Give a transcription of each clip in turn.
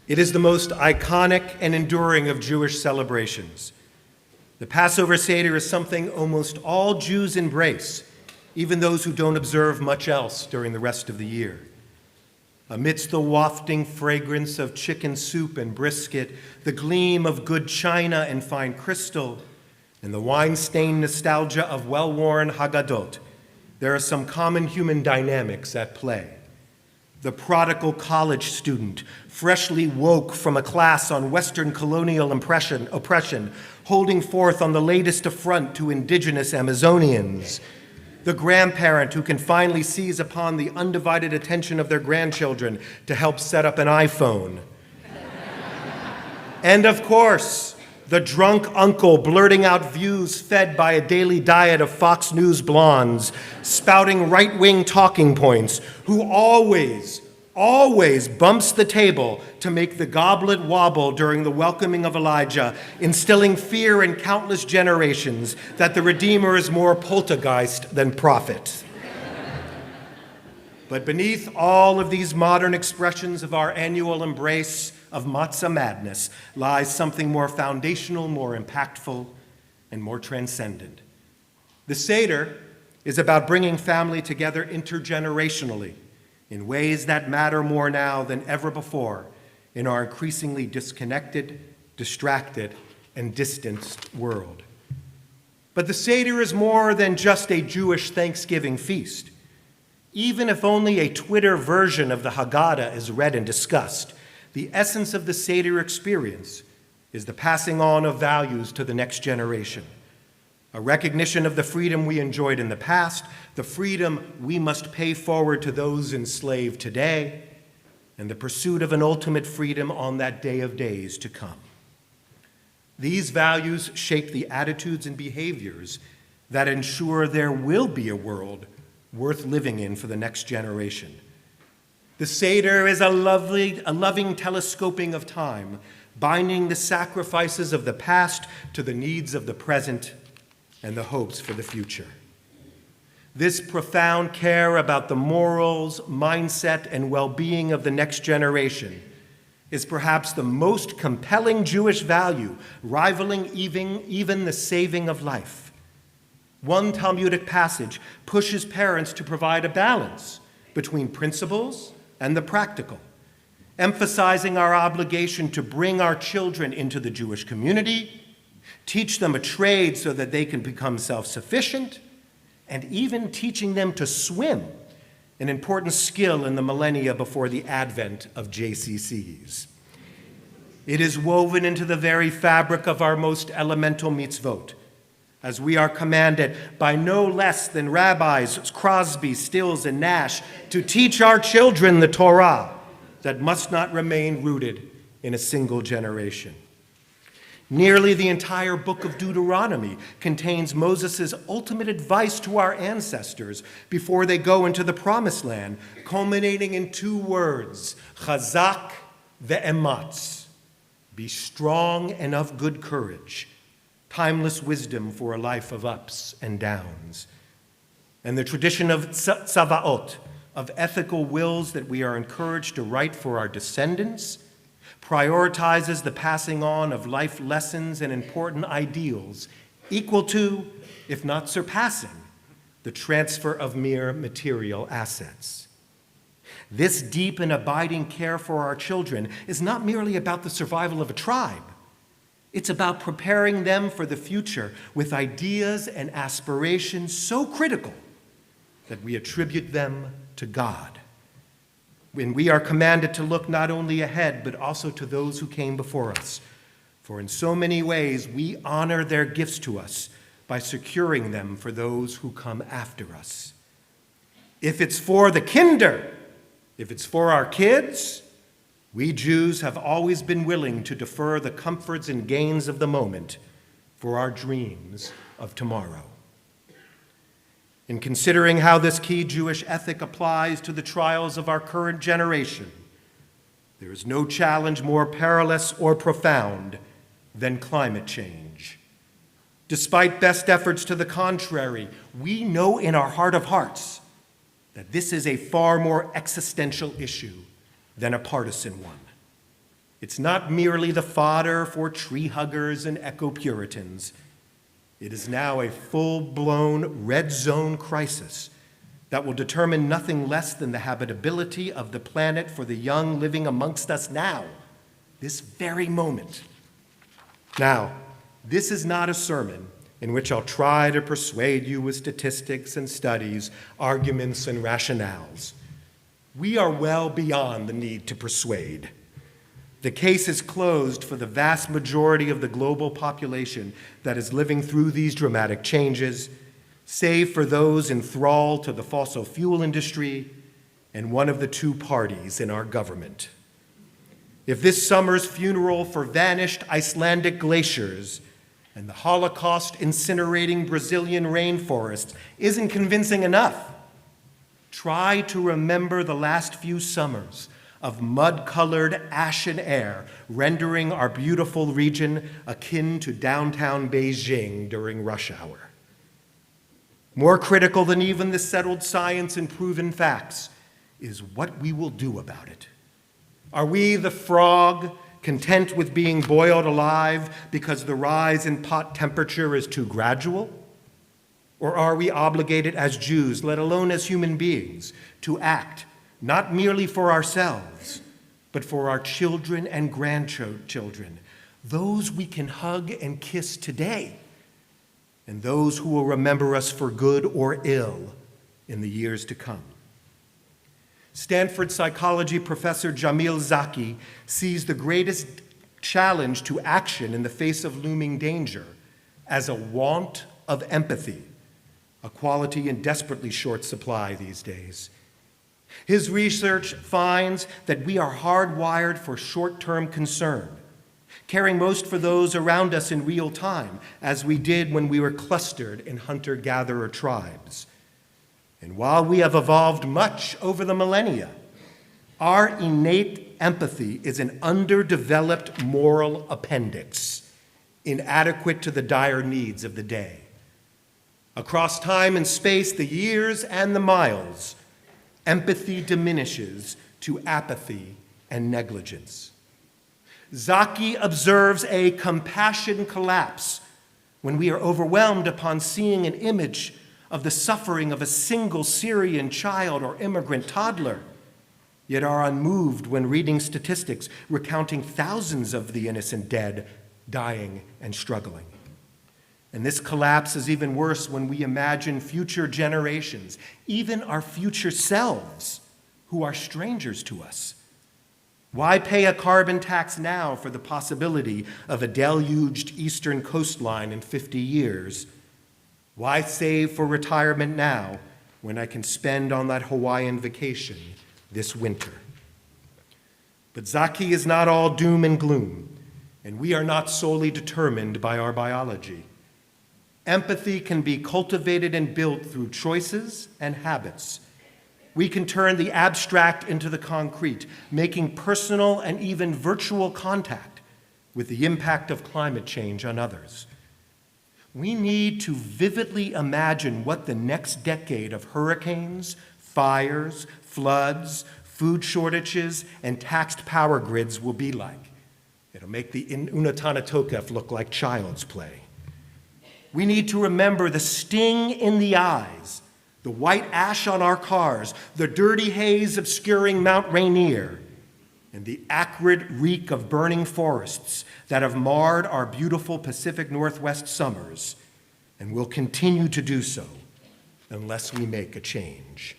It is the most iconic and enduring of Jewish celebrations. The Passover Seder is something almost all Jews embrace, even those who don't observe much else during the rest of the year. Amidst the wafting fragrance of chicken soup and brisket, the gleam of good china and fine crystal, and the wine-stained nostalgia of well-worn Haggadot, there are some common human dynamics at play. The prodigal college student, freshly woke from a class on Western colonial oppression, holding forth on the latest affront to indigenous Amazonians. The grandparent who can finally seize upon the undivided attention of their grandchildren to help set up an iPhone. And of course, the drunk uncle blurting out views fed by a daily diet of Fox News blondes, spouting right-wing talking points, who always bumps the table to make the goblet wobble during the welcoming of Elijah, instilling fear in countless generations that the Redeemer is more poltergeist than prophet. But beneath all of these modern expressions of our annual embrace of matzah madness lies something more foundational, more impactful, and more transcendent. The Seder is about bringing family together intergenerationally in ways that matter more now than ever before in our increasingly disconnected, distracted, and distanced world. But the Seder is more than just a Jewish Thanksgiving feast. Even if only a Twitter version of the Haggadah is read and discussed, the essence of the Seder experience is the passing on of values to the next generation, a recognition of the freedom we enjoyed in the past, the freedom we must pay forward to those enslaved today, and the pursuit of an ultimate freedom on that day of days to come. These values shape the attitudes and behaviors that ensure there will be a world worth living in for the next generation. The Seder is a loving telescoping of time, binding the sacrifices of the past to the needs of the present and the hopes for the future. This profound care about the morals, mindset, and well-being of the next generation is perhaps the most compelling Jewish value, rivaling even the saving of life. One Talmudic passage pushes parents to provide a balance between principles and the practical, emphasizing our obligation to bring our children into the Jewish community, teach them a trade so that they can become self-sufficient, and even teaching them to swim, an important skill in the millennia before the advent of JCCs. It is woven into the very fabric of our most elemental mitzvot, as we are commanded by no less than Rabbis Crosby, Stills, and Nash to teach our children the Torah that must not remain rooted in a single generation. Nearly the entire book of Deuteronomy contains Moses' ultimate advice to our ancestors before they go into the Promised Land, culminating in two words, chazak ve'ematz, be strong and of good courage, timeless wisdom for a life of ups and downs. And the tradition of tzavaot, of ethical wills that we are encouraged to write for our descendants, prioritizes the passing on of life lessons and important ideals equal to, if not surpassing, the transfer of mere material assets. This deep and abiding care for our children is not merely about the survival of a tribe. It's about preparing them for the future with ideas and aspirations so critical that we attribute them to God. When we are commanded to look not only ahead, but also to those who came before us. For in so many ways, we honor their gifts to us by securing them for those who come after us. If it's for the kinder, if it's for our kids, we Jews have always been willing to defer the comforts and gains of the moment for our dreams of tomorrow. In considering how this key Jewish ethic applies to the trials of our current generation, there is no challenge more perilous or profound than climate change. Despite best efforts to the contrary, we know in our heart of hearts that this is a far more existential issue than a partisan one. It's not merely the fodder for tree huggers and eco-Puritans. It is now a full-blown red zone crisis that will determine nothing less than the habitability of the planet for the young living amongst us now, this very moment. Now, this is not a sermon in which I'll try to persuade you with statistics and studies, arguments and rationales. We are well beyond the need to persuade. The case is closed for the vast majority of the global population that is living through these dramatic changes, save for those enthralled to the fossil fuel industry and one of the two parties in our government. If this summer's funeral for vanished Icelandic glaciers and the Holocaust incinerating Brazilian rainforests isn't convincing enough, try to remember the last few summers of mud-colored ashen air, rendering our beautiful region akin to downtown Beijing during rush hour. More critical than even the settled science and proven facts is what we will do about it. Are we the frog, content with being boiled alive because the rise in pot temperature is too gradual? Or are we obligated as Jews, let alone as human beings, to act not merely for ourselves, but for our children and grandchildren, those we can hug and kiss today, and those who will remember us for good or ill in the years to come? Stanford psychology professor Jamil Zaki sees the greatest challenge to action in the face of looming danger as a want of empathy, a quality in desperately short supply these days. His research finds that we are hardwired for short-term concern, caring most for those around us in real time, as we did when we were clustered in hunter-gatherer tribes. And while we have evolved much over the millennia, our innate empathy is an underdeveloped moral appendix, inadequate to the dire needs of the day. Across time and space, the years and the miles, empathy diminishes to apathy and negligence. Zaki observes a compassion collapse when we are overwhelmed upon seeing an image of the suffering of a single Syrian child or immigrant toddler, yet are unmoved when reading statistics recounting thousands of the innocent dead, dying and struggling. And this collapse is even worse when we imagine future generations, even our future selves, who are strangers to us. Why pay a carbon tax now for the possibility of a deluged eastern coastline in 50 years? Why save for retirement now when I can spend on that Hawaiian vacation this winter? But Zaki is not all doom and gloom, and we are not solely determined by our biology. Empathy can be cultivated and built through choices and habits. We can turn the abstract into the concrete, making personal and even virtual contact with the impact of climate change on others. We need to vividly imagine what the next decade of hurricanes, fires, floods, food shortages, and taxed power grids will be like. It'll make the Unatana Tokef look like child's play. We need to remember the sting in the eyes, the white ash on our cars, the dirty haze obscuring Mount Rainier, and the acrid reek of burning forests that have marred our beautiful Pacific Northwest summers and will continue to do so unless we make a change.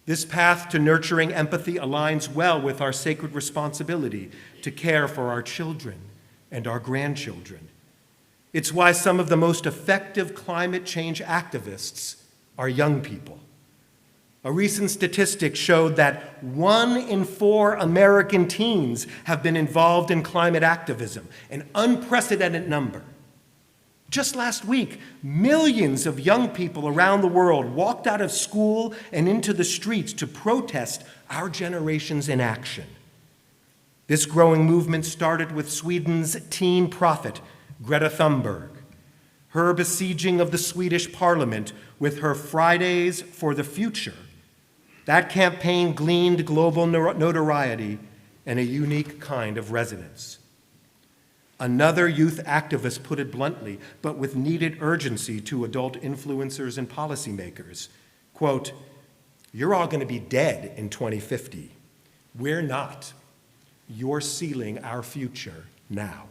This path to nurturing empathy aligns well with our sacred responsibility to care for our children and our grandchildren. It's why some of the most effective climate change activists are young people. A recent statistic showed that 1 in 4 American teens have been involved in climate activism, an unprecedented number. Just last week, millions of young people around the world walked out of school and into the streets to protest our generation's inaction. This growing movement started with Sweden's teen prophet, Greta Thunberg. Her besieging of the Swedish parliament with her Fridays for the Future. That campaign gleaned global notoriety and a unique kind of resonance. Another youth activist put it bluntly, but with needed urgency to adult influencers and policymakers, quote, "You're all going to be dead in 2050. We're not. You're sealing our future now."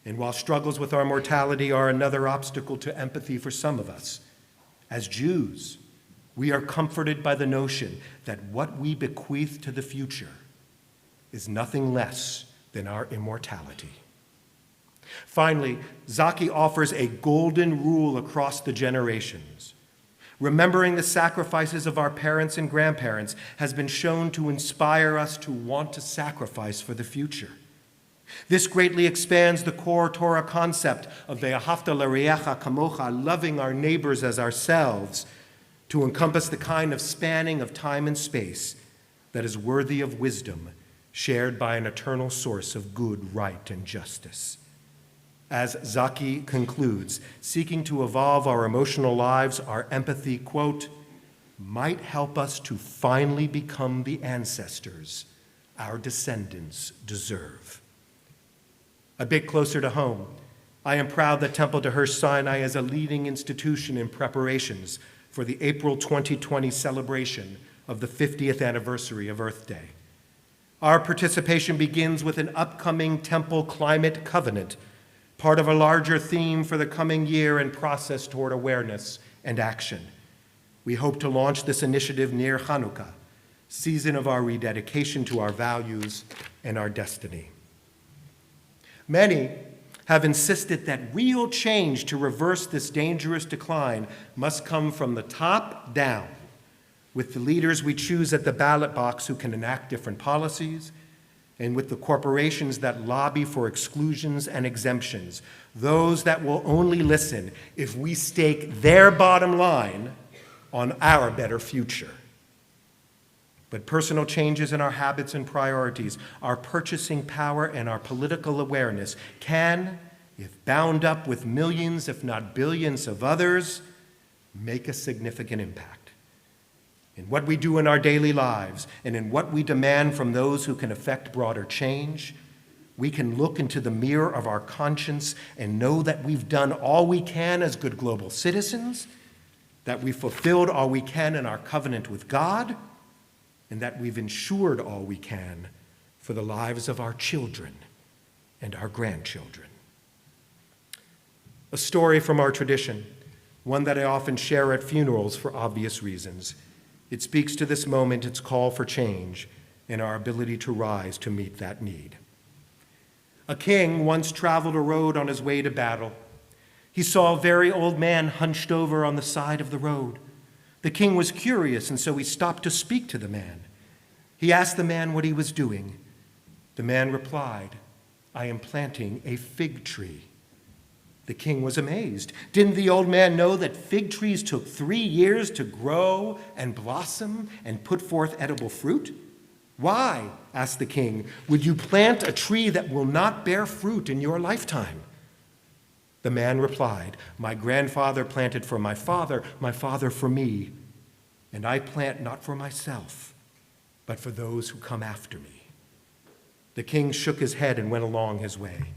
And while struggles with our mortality are another obstacle to empathy for some of us, as Jews, we are comforted by the notion that what we bequeath to the future is nothing less than our immortality. Finally, Zaki offers a golden rule across the generations. Remembering the sacrifices of our parents and grandparents has been shown to inspire us to want to sacrifice for the future. This greatly expands the core Torah concept of ve'ahavta l'reacha kamocha, loving our neighbors as ourselves, to encompass the kind of spanning of time and space that is worthy of wisdom, shared by an eternal source of good, right, and justice. As Zaki concludes, seeking to evolve our emotional lives, our empathy, quote, might help us to finally become the ancestors our descendants deserve. A bit closer to home, I am proud that Temple Dehersh Sinai is a leading institution in preparations for the April 2020 celebration of the 50th anniversary of Earth Day. Our participation begins with an upcoming Temple Climate Covenant, part of a larger theme for the coming year and process toward awareness and action. We hope to launch this initiative near Hanukkah, season of our rededication to our values and our destiny. Many have insisted that real change to reverse this dangerous decline must come from the top down, with the leaders we choose at the ballot box who can enact different policies, and with the corporations that lobby for exclusions and exemptions, those that will only listen if we stake their bottom line on our better future. But personal changes in our habits and priorities, our purchasing power, and our political awareness can, if bound up with millions, if not billions of others, make a significant impact. In what we do in our daily lives and in what we demand from those who can effect broader change, we can look into the mirror of our conscience and know that we've done all we can as good global citizens, that we've fulfilled all we can in our covenant with God, and that we've ensured all we can for the lives of our children and our grandchildren. A story from our tradition, one that I often share at funerals for obvious reasons. It speaks to this moment, its call for change, and our ability to rise to meet that need. A king once traveled a road on his way to battle. He saw a very old man hunched over on the side of the road. The king was curious, and so he stopped to speak to the man. He asked the man what he was doing. The man replied, "I am planting a fig tree." The king was amazed. Didn't the old man know that fig trees took 3 years to grow and blossom and put forth edible fruit? "Why," asked the king, "would you plant a tree that will not bear fruit in your lifetime?" The man replied, "My grandfather planted for my father for me, and I plant not for myself, but for those who come after me." The king shook his head and went along his way.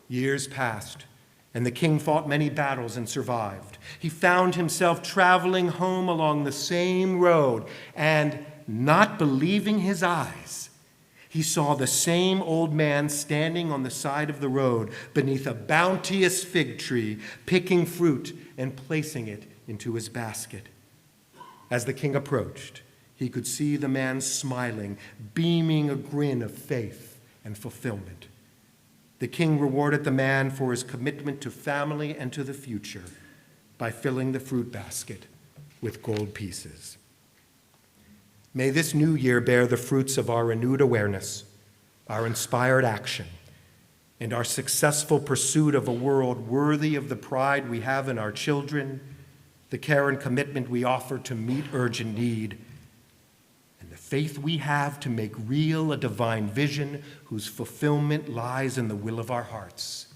Years passed, and the king fought many battles and survived. He found himself traveling home along the same road, and not believing his eyes, he saw the same old man standing on the side of the road beneath a bounteous fig tree, picking fruit and placing it into his basket. As the king approached, he could see the man smiling, beaming a grin of faith and fulfillment. The king rewarded the man for his commitment to family and to the future by filling the fruit basket with gold pieces. May this new year bear the fruits of our renewed awareness, our inspired action, and our successful pursuit of a world worthy of the pride we have in our children, the care and commitment we offer to meet urgent need, and the faith we have to make real a divine vision whose fulfillment lies in the will of our hearts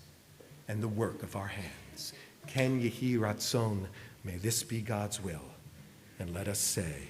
and the work of our hands. Ken Yehi Ratzon, may this be God's will. And let us say,